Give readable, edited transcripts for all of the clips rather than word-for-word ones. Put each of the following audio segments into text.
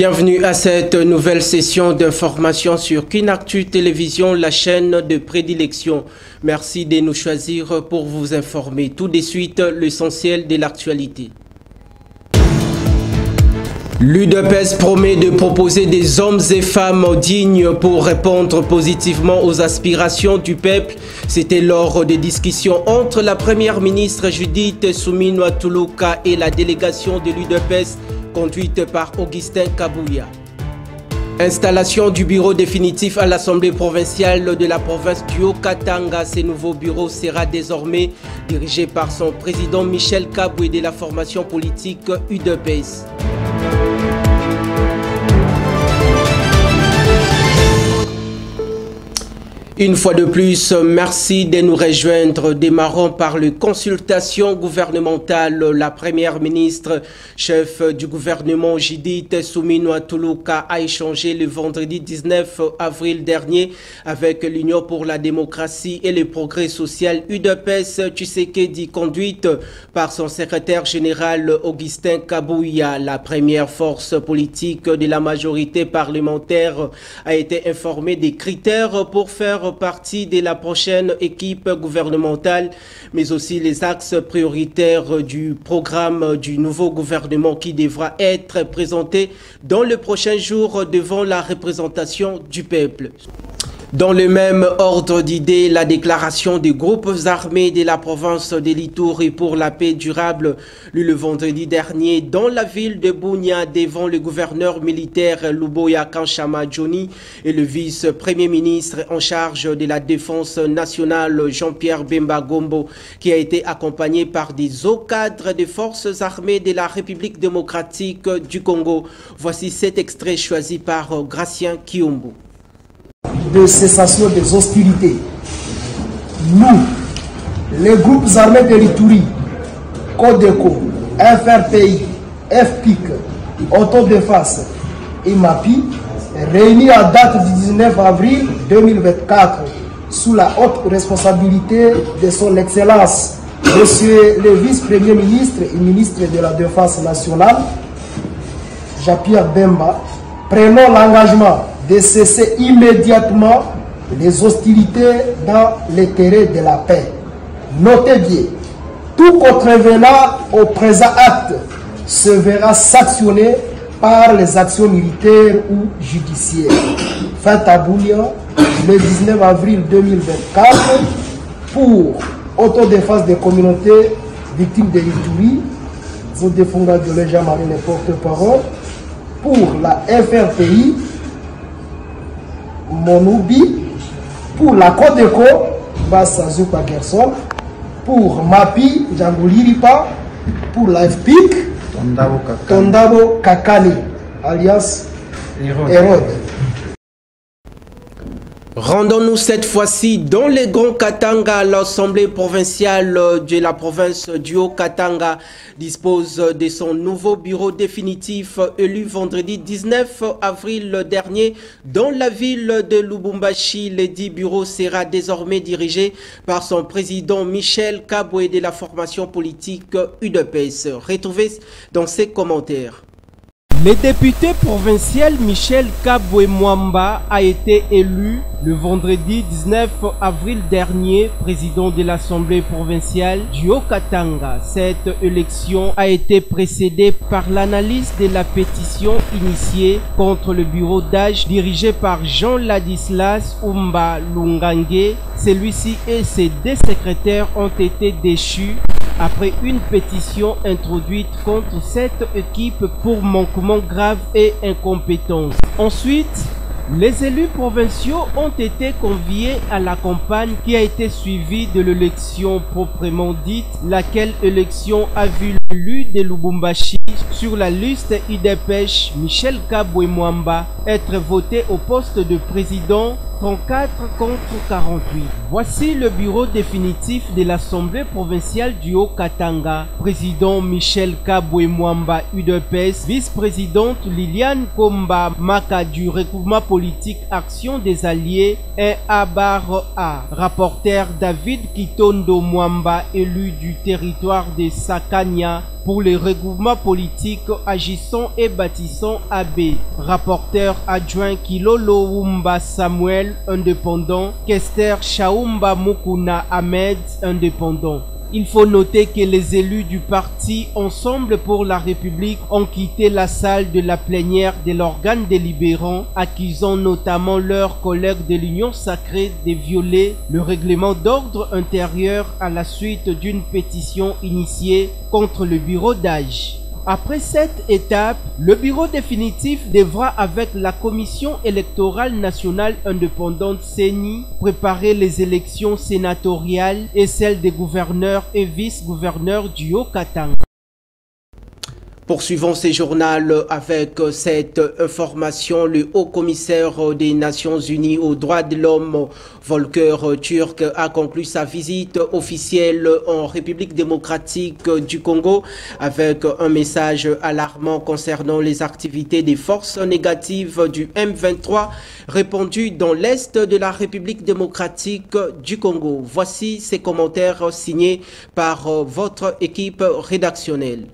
Bienvenue à cette nouvelle session d'information sur KINActu Télévision, la chaîne de prédilection. Merci de nous choisir pour vous informer. Tout de suite, l'essentiel de l'actualité. L'UDPS promet de proposer des hommes et femmes dignes pour répondre positivement aux aspirations du peuple. C'était lors des discussions entre la première ministre Judith Suminwa Tuluka et la délégation de l'UDPS conduite par Augustin Kabouya. Installation du bureau définitif à l'Assemblée provinciale de la province du Haut-Katanga. Ce nouveau bureau sera désormais dirigé par son président Michel Kaboué de la formation politique UDPS. Une fois de plus, merci de nous rejoindre. Démarrons par les consultations gouvernementales. La première ministre, chef du gouvernement Judith Suminwa Tuluka, a échangé le vendredi 19 avril dernier avec l'Union pour la démocratie et le progrès social UDPS Tshisekedi, conduite par son secrétaire général Augustin Kabouya. La première force politique de la majorité parlementaire a été informée des critères pour faire partie de la prochaine équipe gouvernementale, mais aussi les axes prioritaires du programme du nouveau gouvernement qui devra être présenté dans les prochains jours devant la représentation du peuple. Dans le même ordre d'idées, la déclaration des groupes armés de la province de l'Ituri pour la paix durable le vendredi dernier dans la ville de Bunia devant le gouverneur militaire Luboya Kanchama Johnny et le vice-premier ministre en charge de la défense nationale Jean-Pierre Bemba Gombo, qui a été accompagné par des hauts cadres des forces armées de la République démocratique du Congo. Voici cet extrait choisi par Gratien Kiumbu. De cessation des hostilités. Nous, les groupes armés de l'Ituri, Codeco, FRPI, FPIC, Autodéfense et MAPI, réunis à date du 19 avril 2024 sous la haute responsabilité de son Excellence, Monsieur le vice-premier ministre et ministre de la Défense nationale, Jean-Pierre Bemba, prenons l'engagement de cesser immédiatement les hostilités dans les terrains de la paix. Notez bien, tout contrevenant au présent acte se verra sanctionné par les actions militaires ou judiciaires. Fait à Bounia, le 19 avril 2024, pour autodéfense des communautés victimes de l'Ituri, vous défendez de Jean-Marie le porte-parole, pour la FRPI, Monoubi, pour la Codeco, Bassa Zupa Gerson, pour MAPI, Djangouliripa, pour la FPIC, Tondabo Kakani, alias Hérode. Rendons-nous cette fois-ci dans le Grand Katanga. L'Assemblée provinciale de la province du Haut-Katanga dispose de son nouveau bureau définitif élu vendredi 19 avril dernier dans la ville de Lubumbashi. Le dit bureau sera désormais dirigé par son président Michel Kaboué de la formation politique UDPS. Retrouvez dans ses commentaires. Le député provincial Michel Kaboué Mwamba a été élu le vendredi 19 avril dernier président de l'Assemblée provinciale du Haut-Katanga. Cette élection a été précédée par l'analyse de la pétition initiée contre le bureau d'âge dirigé par Jean Ladislas Umba Lungange. Celui-ci et ses deux secrétaires ont été déchus après une pétition introduite contre cette équipe pour manquement grave et incompétence. Ensuite, les élus provinciaux ont été conviés à la campagne qui a été suivie de l'élection proprement dite, laquelle élection a vu l'élu de Lubumbashi sur la liste UDPS Michel Kaboué Mwamba être voté au poste de président 34 contre 48. Voici le bureau définitif de l'Assemblée provinciale du Haut-Katanga. Président Michel Kaboué Mwamba UDPS, vice-présidente Liliane Komba Maka du recouvrement politique Action des Alliés et Abar A. Rapporteur David Kitondo Mwamba, élu du territoire de Sakanya, pour les regroupements politiques agissant et bâtissant AB. Rapporteur adjoint Kilolo Wumba Samuel, indépendant. Kester Chaumba Mukuna Ahmed, indépendant. Il faut noter que les élus du parti Ensemble pour la République ont quitté la salle de la plénière de l'organe délibérant, accusant notamment leurs collègues de l'Union sacrée de violer le règlement d'ordre intérieur à la suite d'une pétition initiée contre le bureau d'âge. Après cette étape, le bureau définitif devra, avec la Commission électorale nationale indépendante CENI, préparer les élections sénatoriales et celles des gouverneurs et vice-gouverneurs du Haut-Katanga. Poursuivons ce journal avec cette information. Le haut-commissaire des Nations Unies aux droits de l'homme, Volker Türk, a conclu sa visite officielle en République démocratique du Congo avec un message alarmant concernant les activités des forces négatives du M23 répandues dans l'est de la République démocratique du Congo. Voici ces commentaires signés par votre équipe rédactionnelle.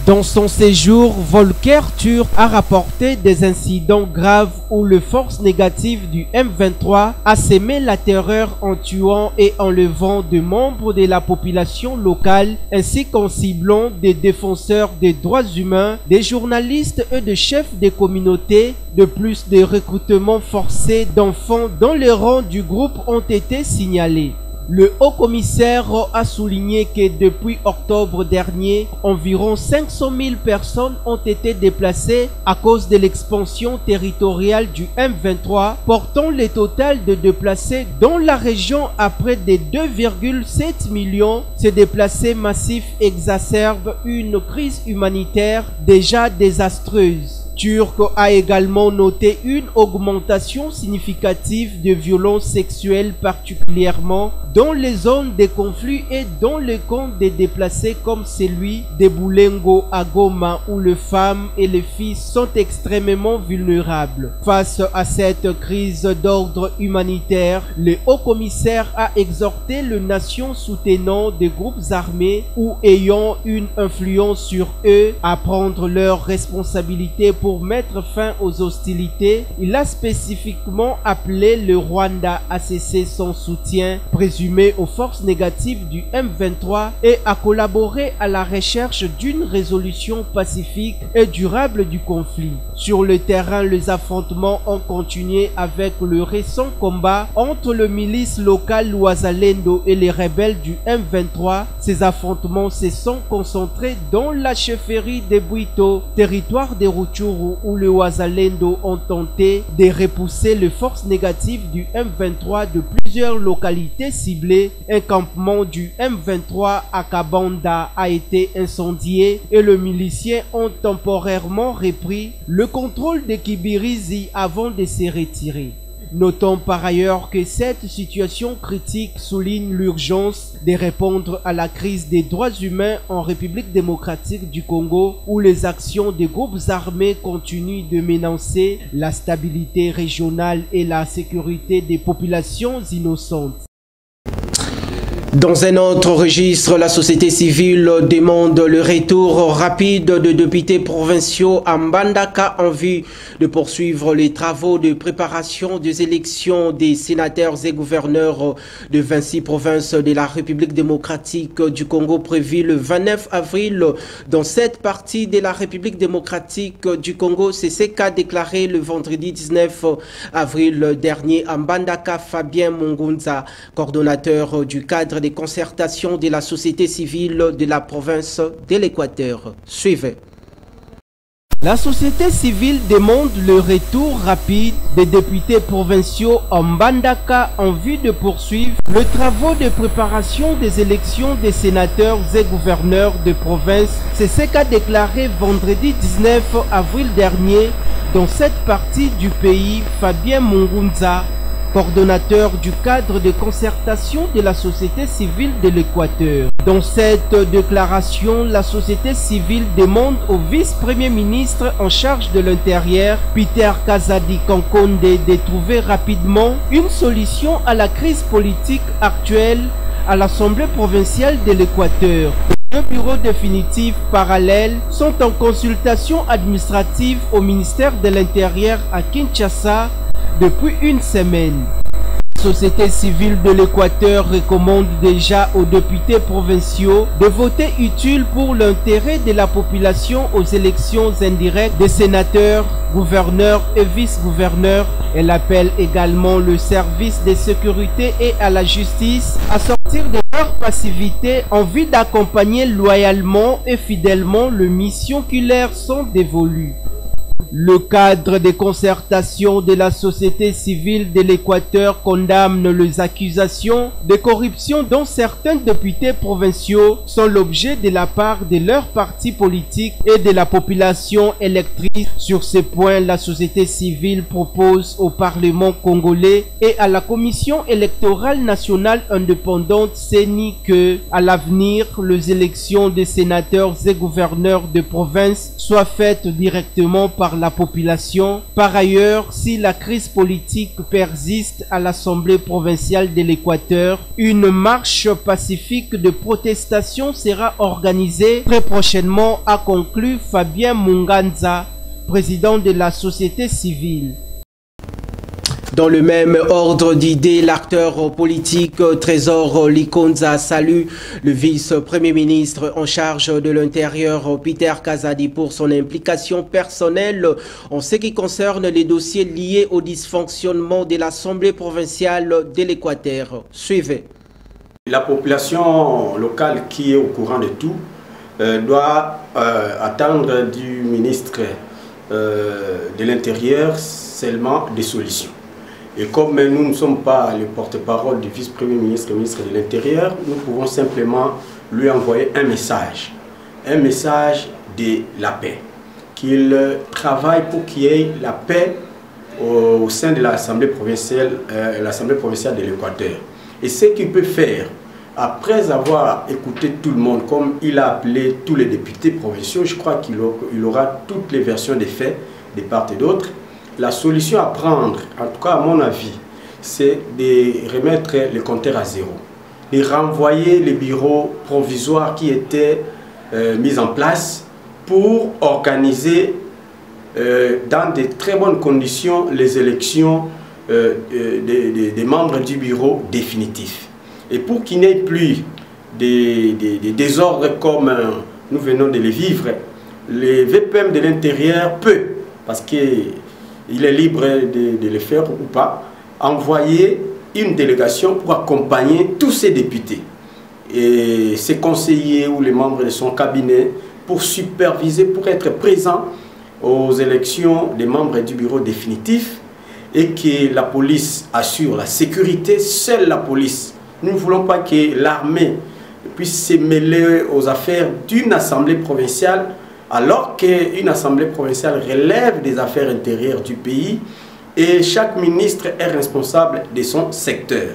Dans son séjour, Volker Türk a rapporté des incidents graves où les forces négatives du M23 a sémé la terreur en tuant et enlevant des membres de la population locale ainsi qu'en ciblant des défenseurs des droits humains, des journalistes et des chefs des communautés. De plus, des recrutements forcés d'enfants dans les rangs du groupe ont été signalés. Le haut-commissaire a souligné que depuis octobre dernier, environ 500 000 personnes ont été déplacées à cause de l'expansion territoriale du M23, portant le total de déplacés dans la région à près de 2,7 millions. Ces déplacés massifs exacerbent une crise humanitaire déjà désastreuse. Türk a également noté une augmentation significative de violences sexuelles, particulièrement dans les zones de conflit et dans les camps des déplacés comme celui de Boulengo à Goma, où les femmes et les filles sont extrêmement vulnérables. Face à cette crise d'ordre humanitaire, le haut-commissaire a exhorté les nations soutenant des groupes armés ou ayant une influence sur eux à prendre leurs responsabilités pour mettre fin aux hostilités. Il a spécifiquement appelé le Rwanda à cesser son soutien présumé aux forces négatives du M23 et à collaborer à la recherche d'une résolution pacifique et durable du conflit. Sur le terrain, les affrontements ont continué avec le récent combat entre le milice local Wazalendo et les rebelles du M23. Ces affrontements se sont concentrés dans la chefferie de Bwito, territoire de Rutshuru, où les Wazalendo ont tenté de repousser les forces négatives du M23 de plusieurs localités ciblées. Un campement du M23 à Kabanda a été incendié et les miliciens ont temporairement repris le contrôle de Kibirizi avant de se retirer. Notons par ailleurs que cette situation critique souligne l'urgence de répondre à la crise des droits humains en République démocratique du Congo, où les actions des groupes armés continuent de menacer la stabilité régionale et la sécurité des populations innocentes. Dans un autre registre, la société civile demande le retour rapide de députés provinciaux à Mbandaka en vue de poursuivre les travaux de préparation des élections des sénateurs et gouverneurs de 26 provinces de la République démocratique du Congo prévues le 29 avril dans cette partie de la République démocratique du Congo. C'est ce qu'a déclaré le vendredi 19 avril dernier à Mbandaka Fabien Mungunza, coordonnateur du cadre des concertations de la société civile de la province de l'Équateur. Suivez. La société civile demande le retour rapide des députés provinciaux en Mbandaka en vue de poursuivre les travaux de préparation des élections des sénateurs et gouverneurs de province. C'est ce qu'a déclaré vendredi 19 avril dernier dans cette partie du pays Fabien Mungunza, coordonnateur du cadre de concertation de la société civile de l'Équateur. Dans cette déclaration, la société civile demande au vice-premier ministre en charge de l'Intérieur, Peter Kazadi Kankonde, de trouver rapidement une solution à la crise politique actuelle à l'Assemblée provinciale de l'Équateur. Deux bureaux définitifs parallèles sont en consultation administrative au ministère de l'Intérieur à Kinshasa depuis une semaine. La société civile de l'Équateur recommande déjà aux députés provinciaux de voter utile pour l'intérêt de la population aux élections indirectes des sénateurs, gouverneurs et vice-gouverneurs. Elle appelle également le service de sécurité et à la justice à sortir de leur passivité en vue d'accompagner loyalement et fidèlement les missions qui leur sont dévolues. Le cadre de concertation de la société civile de l'Équateur condamne les accusations de corruption dont certains députés provinciaux sont l'objet de la part de leurs partis politiques et de la population électrice. Sur ce point, la société civile propose au Parlement congolais et à la Commission électorale nationale indépendante CENI que, à l'avenir, les élections des sénateurs et gouverneurs de province soient faites directement par la population. Par ailleurs, si la crise politique persiste à l'Assemblée provinciale de l'Équateur, une marche pacifique de protestation sera organisée très prochainement, a conclu Fabien Munganza, président de la société civile. Dans le même ordre d'idées, l'acteur politique Trésor Likonza salue le vice-premier ministre en charge de l'Intérieur Peter Kazadi pour son implication personnelle en ce qui concerne les dossiers liés au dysfonctionnement de l'Assemblée provinciale de l'Équateur. Suivez. La population locale qui est au courant de tout doit attendre du ministre de l'Intérieur seulement des solutions. Et comme nous ne sommes pas le porte-parole du vice-premier ministre, le ministre de l'Intérieur, nous pouvons simplement lui envoyer un message de la paix. Qu'il travaille pour qu'il y ait la paix au sein de l'Assemblée provinciale de l'Équateur. Et ce qu'il peut faire, après avoir écouté tout le monde, comme il a appelé tous les députés provinciaux, je crois qu'il aura toutes les versions des faits, de part et d'autre. La solution à prendre, en tout cas à mon avis, c'est de remettre les compteurs à zéro, de renvoyer les bureaux provisoires qui étaient mis en place pour organiser dans de très bonnes conditions les élections des membres du bureau définitif. Et pour qu'il n'y ait plus des désordres comme nous venons de les vivre, le VPM de l'Intérieur peut, parce qu'il est libre de le faire ou pas, envoyer une délégation pour accompagner tous ces députés et ses conseillers ou les membres de son cabinet pour superviser, pour être présents aux élections des membres du bureau définitif et que la police assure la sécurité, seule la police. Nous ne voulons pas que l'armée puisse se mêler aux affaires d'une assemblée provinciale alors qu'une assemblée provinciale relève des affaires intérieures du pays et chaque ministre est responsable de son secteur.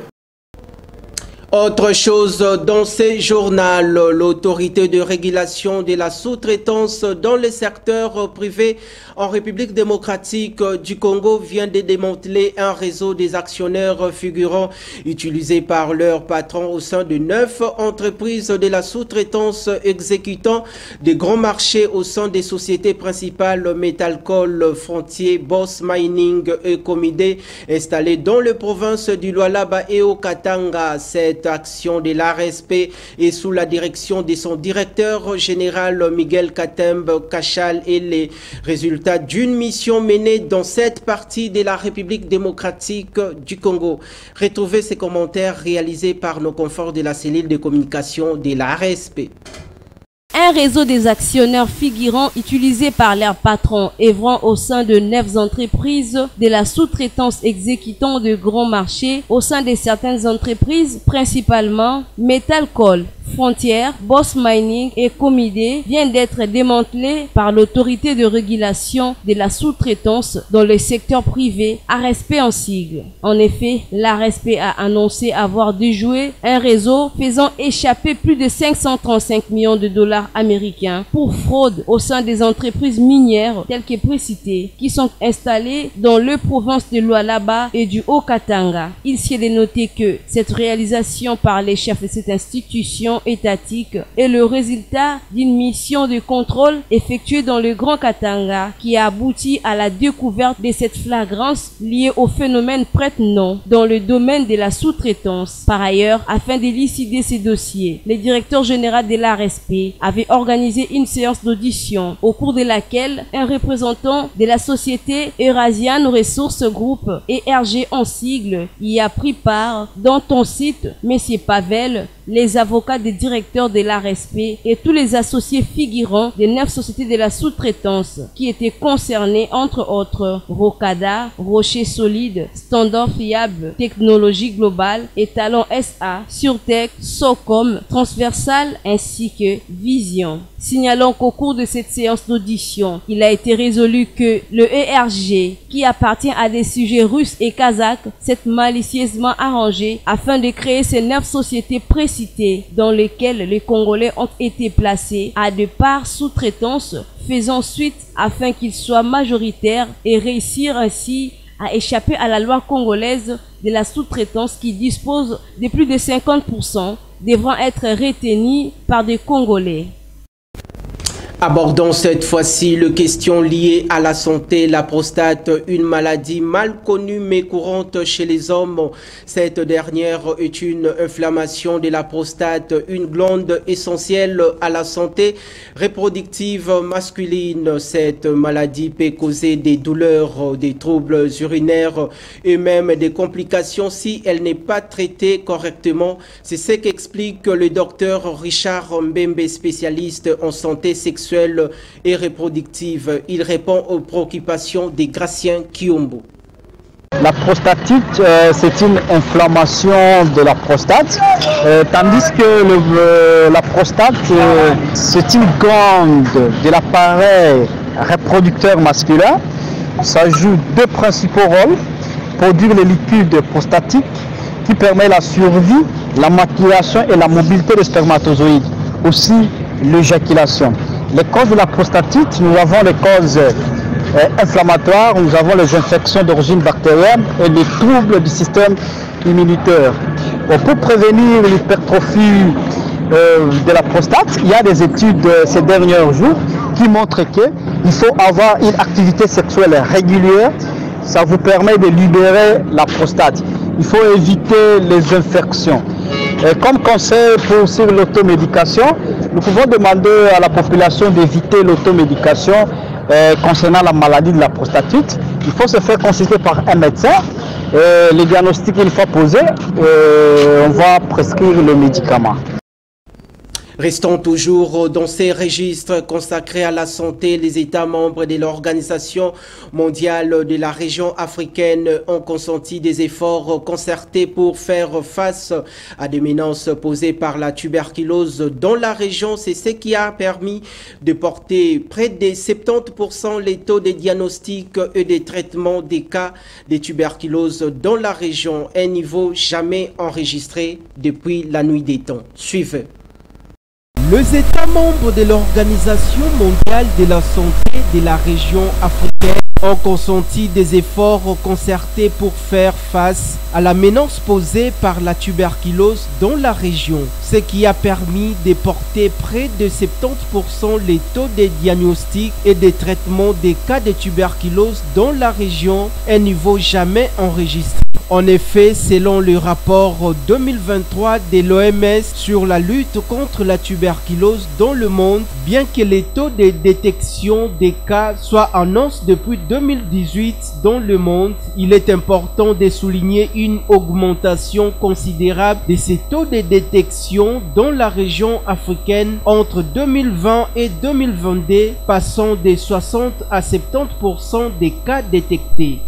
Autre chose dans ce journal, l'autorité de régulation de la sous-traitance dans le secteur privé en République démocratique du Congo vient de démanteler un réseau des actionnaires figurants utilisés par leurs patrons au sein de 9 entreprises de la sous-traitance exécutant des grands marchés au sein des sociétés principales Metalcol, Frontier, Boss Mining et Comidé installées dans les provinces du Lualaba et au Katanga. Cette action de l'ARSP est sous la direction de son directeur général Miguel Katembe Kachal et les résultats d'une mission menée dans cette partie de la République démocratique du Congo. Retrouvez ces commentaires réalisés par nos confrères de la cellule de communication de l'ARSP. Un réseau des actionnaires figurants utilisés par leurs patrons œuvrant au sein de 9 entreprises de la sous-traitance exécutant de grands marchés au sein de certaines entreprises, principalement Metalcol, Frontière, Boss Mining et Comidé, vient d'être démantelé par l'autorité de régulation de la sous-traitance dans le secteur privé, ARSP en sigle. En effet, l'ARSP a annoncé avoir déjoué un réseau faisant échapper plus de 535 millions de dollars américains pour fraude au sein des entreprises minières telles que précitées, qui sont installées dans les provinces de Lualaba et du Haut-Katanga. Il s'y est noté que cette réalisation par les chefs de cette institution décision étatique est le résultat d'une mission de contrôle effectuée dans le Grand Katanga qui a abouti à la découverte de cette flagrance liée au phénomène prête-nom dans le domaine de la sous-traitance. Par ailleurs, afin d'élucider ces dossiers, le directeur général de l'ARSP avait organisé une séance d'audition au cours de laquelle un représentant de la société Eurasian Resources Group, ERG en sigle, y a pris part. Dans ton site, Messieurs Pavel, les avocats des directeurs de l'ARSP et tous les associés figurants des 9 sociétés de la sous-traitance qui étaient concernés, entre autres Rocada, Rocher Solide, Standard Fiable, Technologie Globale, Étalon SA, Surtech, Socom, Transversal ainsi que Vision. Signalons qu'au cours de cette séance d'audition, il a été résolu que le ERG, qui appartient à des sujets russes et kazakhs, s'est malicieusement arrangé afin de créer ces 9 sociétés précitées dans lesquelles les Congolais ont été placés à de parts sous-traitance, faisant suite afin qu'ils soient majoritaires et réussir ainsi à échapper à la loi congolaise de la sous-traitance qui dispose de plus de 50% devront être retenus par des Congolais. Abordons cette fois-ci les questions liées à la santé. La prostate, une maladie mal connue mais courante chez les hommes. Cette dernière est une inflammation de la prostate, une glande essentielle à la santé reproductive masculine. Cette maladie peut causer des douleurs, des troubles urinaires et même des complications si elle n'est pas traitée correctement. C'est ce qu'explique le docteur Richard Mbembe, spécialiste en santé sexuelle et reproductive. Il répond aux préoccupations des Gratien Kiombo. La prostatite, c'est une inflammation de la prostate, tandis que la prostate, c'est une glande de l'appareil reproducteur masculin. Ça joue 2 principaux rôles: produire les liquides prostatiques qui permet la survie, la maturation et la mobilité des spermatozoïdes, aussi l'éjaculation. Les causes de la prostatite, nous avons les causes inflammatoires, nous avons les infections d'origine bactérienne et les troubles du système immunitaire. Pour prévenir l'hypertrophie de la prostate, il y a des études ces derniers jours qui montrent qu'il faut avoir une activité sexuelle régulière. Ça vous permet de libérer la prostate. Il faut éviter les infections. Et comme conseil sur l'automédication, nous pouvons demander à la population d'éviter l'automédication concernant la maladie de la prostatite. Il faut se faire consulter par un médecin. Les diagnostics, une fois posés, on va prescrire le médicament. Restons toujours dans ces registres consacrés à la santé. Les États membres de l'Organisation mondiale de la région africaine ont consenti des efforts concertés pour faire face à des menaces posées par la tuberculose dans la région. C'est ce qui a permis de porter près de 70% les taux de diagnostic et de traitement des cas de tuberculose dans la région, un niveau jamais enregistré depuis la nuit des temps. Suivez. Les États membres de l'Organisation mondiale de la santé de la région africaine ont consenti des efforts concertés pour faire face à la menace posée par la tuberculose dans la région, ce qui a permis de porter près de 70% les taux de diagnostic et de traitement des cas de tuberculose dans la région, un niveau jamais enregistré. En effet, selon le rapport 2023 de l'OMS sur la lutte contre la tuberculose dans le monde, bien que les taux de détection des cas soient en hausse depuis 2018 dans le monde, il est important de souligner une augmentation considérable de ces taux de détection dans la région africaine entre 2020 et 2022, passant de 60 à 70% des cas détectés.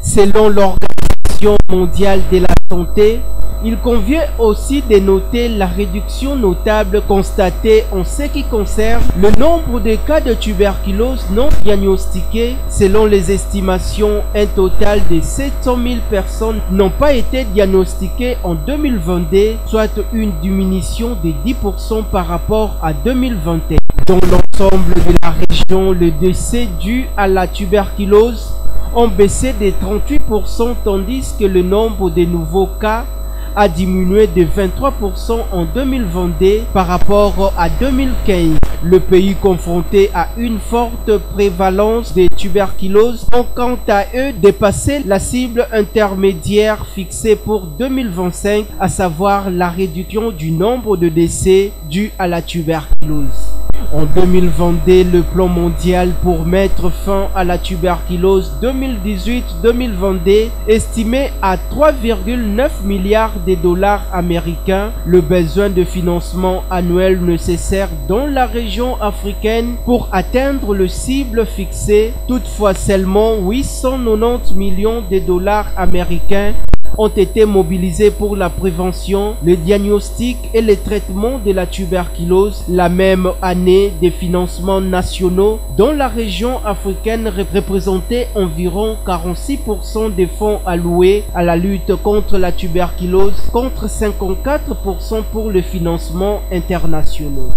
Selon l'Organisation mondiale de la santé, il convient aussi de noter la réduction notable constatée en ce qui concerne le nombre de cas de tuberculose non diagnostiqués. Selon les estimations, un total de 700 000 personnes n'ont pas été diagnostiquées en 2022, soit une diminution de 10% par rapport à 2021. Dans l'ensemble de la région, les décès dus à la tuberculose ont baissé de 38%, tandis que le nombre de nouveaux cas a diminué de 23% en 2022 par rapport à 2015. Le pays confronté à une forte prévalence de tuberculose ont quant à eux dépassé la cible intermédiaire fixée pour 2025, à savoir la réduction du nombre de décès dus à la tuberculose. En 2022, le plan mondial pour mettre fin à la tuberculose 2018-2022 estimé à 3,9 milliards de dollars américains le besoin de financement annuel nécessaire dans la région africaine pour atteindre le cible fixé. Toutefois, seulement 890 millions de dollars américains ont été mobilisés pour la prévention, le diagnostic et le traitement de la tuberculose. La même année, des financements nationaux dans la région africaine représentaient environ 46% des fonds alloués à la lutte contre la tuberculose, contre 54% pour le financement international.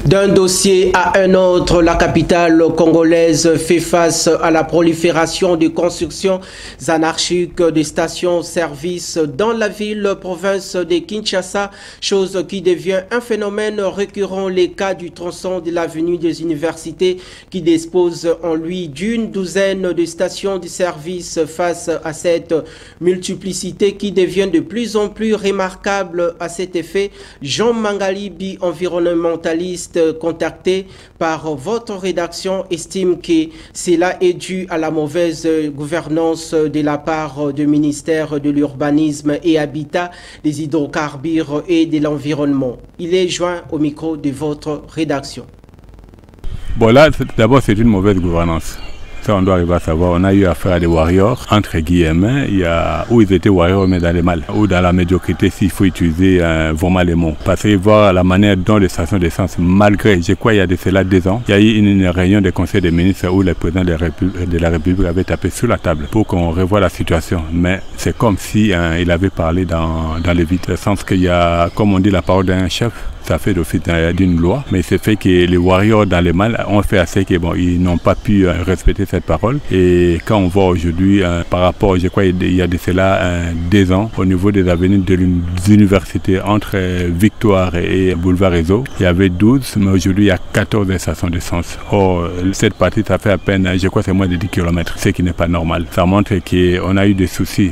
D'un dossier à un autre, la capitale congolaise fait face à la prolifération de constructions anarchiques des stations-service dans la ville-province de Kinshasa, chose qui devient un phénomène récurrent. Les cas du tronçon de l'avenue des universités qui dispose en lui d'une douzaine de stations de service. Face à cette multiplicité qui devient de plus en plus remarquable à cet effet, Jean Mangalibi, environnementaliste, contacté par votre rédaction, estime que cela est dû à la mauvaise gouvernance de la part du ministère de l'Urbanisme et Habitat, des hydrocarbures et de l'environnement. Il est joint au micro de votre rédaction. Bon, là, d'abord, c'est une mauvaise gouvernance. Ça, on doit arriver à savoir. On a eu affaire à des warriors, entre guillemets, où ils étaient warriors, mais dans le mal, ou dans la médiocrité, s'il faut utiliser vraiment les mots. Parce que voir la manière dont les stations d'essence, malgré, je crois, il y a de cela 2 ans, il y a eu une réunion des conseils des ministres où le président de la République avait tapé sur la table pour qu'on revoie la situation. Mais c'est comme si il avait parlé dans le vide, dans le sens qu'il y a, comme on dit, la parole d'un chef. Ça fait d'office d'une loi, mais c'est fait que les warriors dans le mal ont fait assez que bon, ils n'ont pas pu respecter cette parole. Et quand on voit aujourd'hui, par rapport, je crois, il y a de cela 2 ans, au niveau des avenues des universités entre Victoire et Boulevard Réseau, il y avait 12, mais aujourd'hui il y a 14 stations d'essence. Or, cette partie, ça fait à peine, je crois, c'est moins de 10 km, ce qui n'est pas normal. Ça montre qu'on a eu des soucis.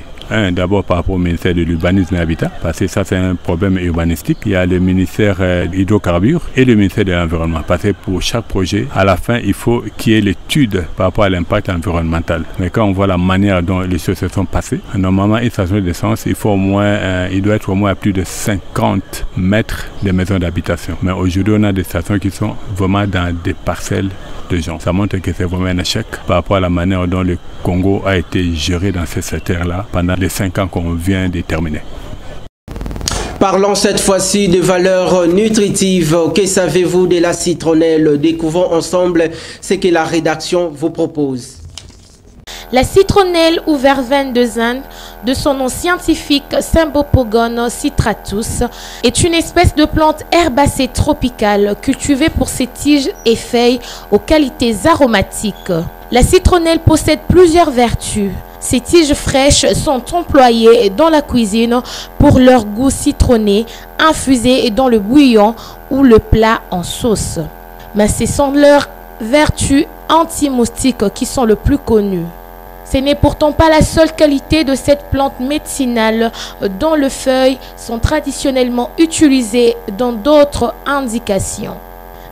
D'abord par rapport au ministère de l'Urbanisme et Habitat, parce que ça c'est un problème urbanistique. Il y a le ministère hydrocarbures et le ministère de l'Environnement. Parce que pour chaque projet, à la fin, il faut qu'il y ait l'étude par rapport à l'impact environnemental. Mais quand on voit la manière dont les choses se sont passées, normalement, une station d'essence, il doit être au moins à plus de 50 mètres des maisons d'habitation. Mais aujourd'hui, on a des stations qui sont vraiment dans des parcelles de gens. Ça montre que c'est vraiment un échec par rapport à la manière dont le Congo a été géré dans ce secteur-là pendant les 5 ans qu'on vient de terminer. Parlons cette fois-ci de valeurs nutritives. Que savez-vous de la citronnelle? Découvrons ensemble ce que la rédaction vous propose. La citronnelle ou verveine de Inde, de son nom scientifique Symbopogon citratus, est une espèce de plante herbacée tropicale cultivée pour ses tiges et feuilles aux qualités aromatiques. La citronnelle possède plusieurs vertus. Ces tiges fraîches sont employées dans la cuisine pour leur goût citronné, infusées dans le bouillon ou le plat en sauce. Mais ce sont leurs vertus anti-moustiques qui sont le plus connues. Ce n'est pourtant pas la seule qualité de cette plante médicinale dont les feuilles sont traditionnellement utilisées dans d'autres indications.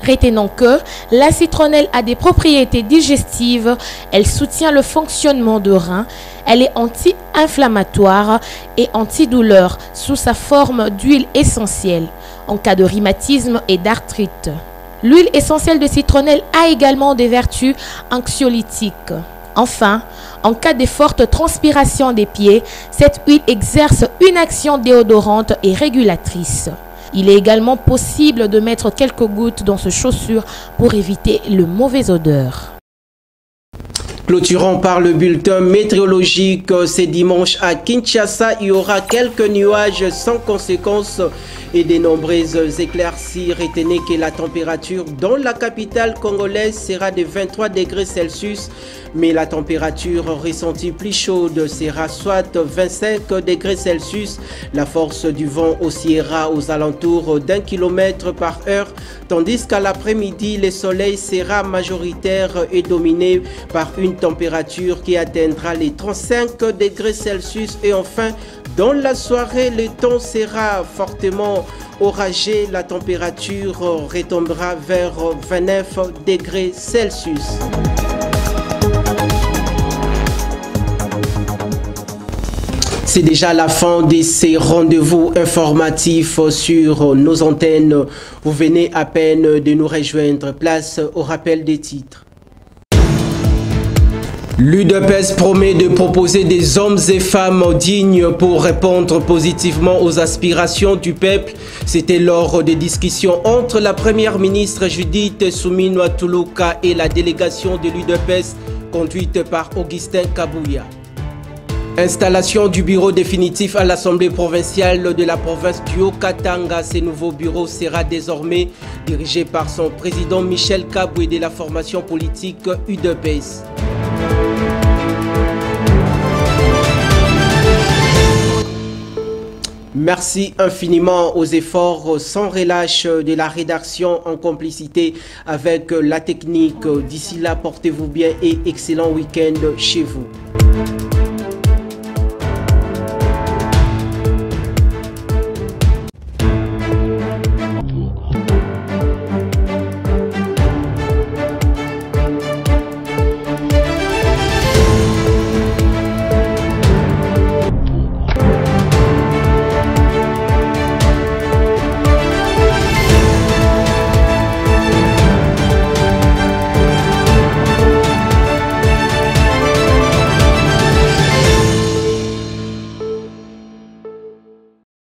Retenons que la citronnelle a des propriétés digestives, elle soutient le fonctionnement des reins, elle est anti-inflammatoire et antidouleur sous sa forme d'huile essentielle en cas de rhumatisme et d'arthrite. L'huile essentielle de citronnelle a également des vertus anxiolytiques. Enfin, en cas de forte transpiration des pieds, cette huile exerce une action déodorante et régulatrice. Il est également possible de mettre quelques gouttes dans ces chaussures pour éviter le mauvais odeur. Clôturant par le bulletin météorologique, c'est dimanche à Kinshasa, il y aura quelques nuages sans conséquences et de nombreuses éclaircies. Retenez que la température dans la capitale congolaise sera de 23 degrés Celsius, mais la température ressentie plus chaude sera soit 25 degrés Celsius. La force du vent oscillera aux alentours d'1 km par heure, tandis qu'à l'après-midi, le soleil sera majoritaire et dominé par une température qui atteindra les 35 degrés Celsius. Et enfin, dans la soirée, le temps sera fortement orageux. La température retombera vers 29 degrés Celsius. C'est déjà la fin de ces rendez-vous informatifs sur nos antennes. Vous venez à peine de nous rejoindre. Place au rappel des titres. L'UDPS promet de proposer des hommes et femmes dignes pour répondre positivement aux aspirations du peuple. C'était lors des discussions entre la première ministre Judith Suminwa Tuluka et la délégation de l'UDPS conduite par Augustin Kabouya. Installation du bureau définitif à l'Assemblée provinciale de la province du Haut-Katanga. Ce nouveau bureau sera désormais dirigé par son président Michel Kaboué de la formation politique UDPS. Merci infiniment aux efforts sans relâche de la rédaction en complicité avec la technique. D'ici là, portez-vous bien et excellent week-end chez vous.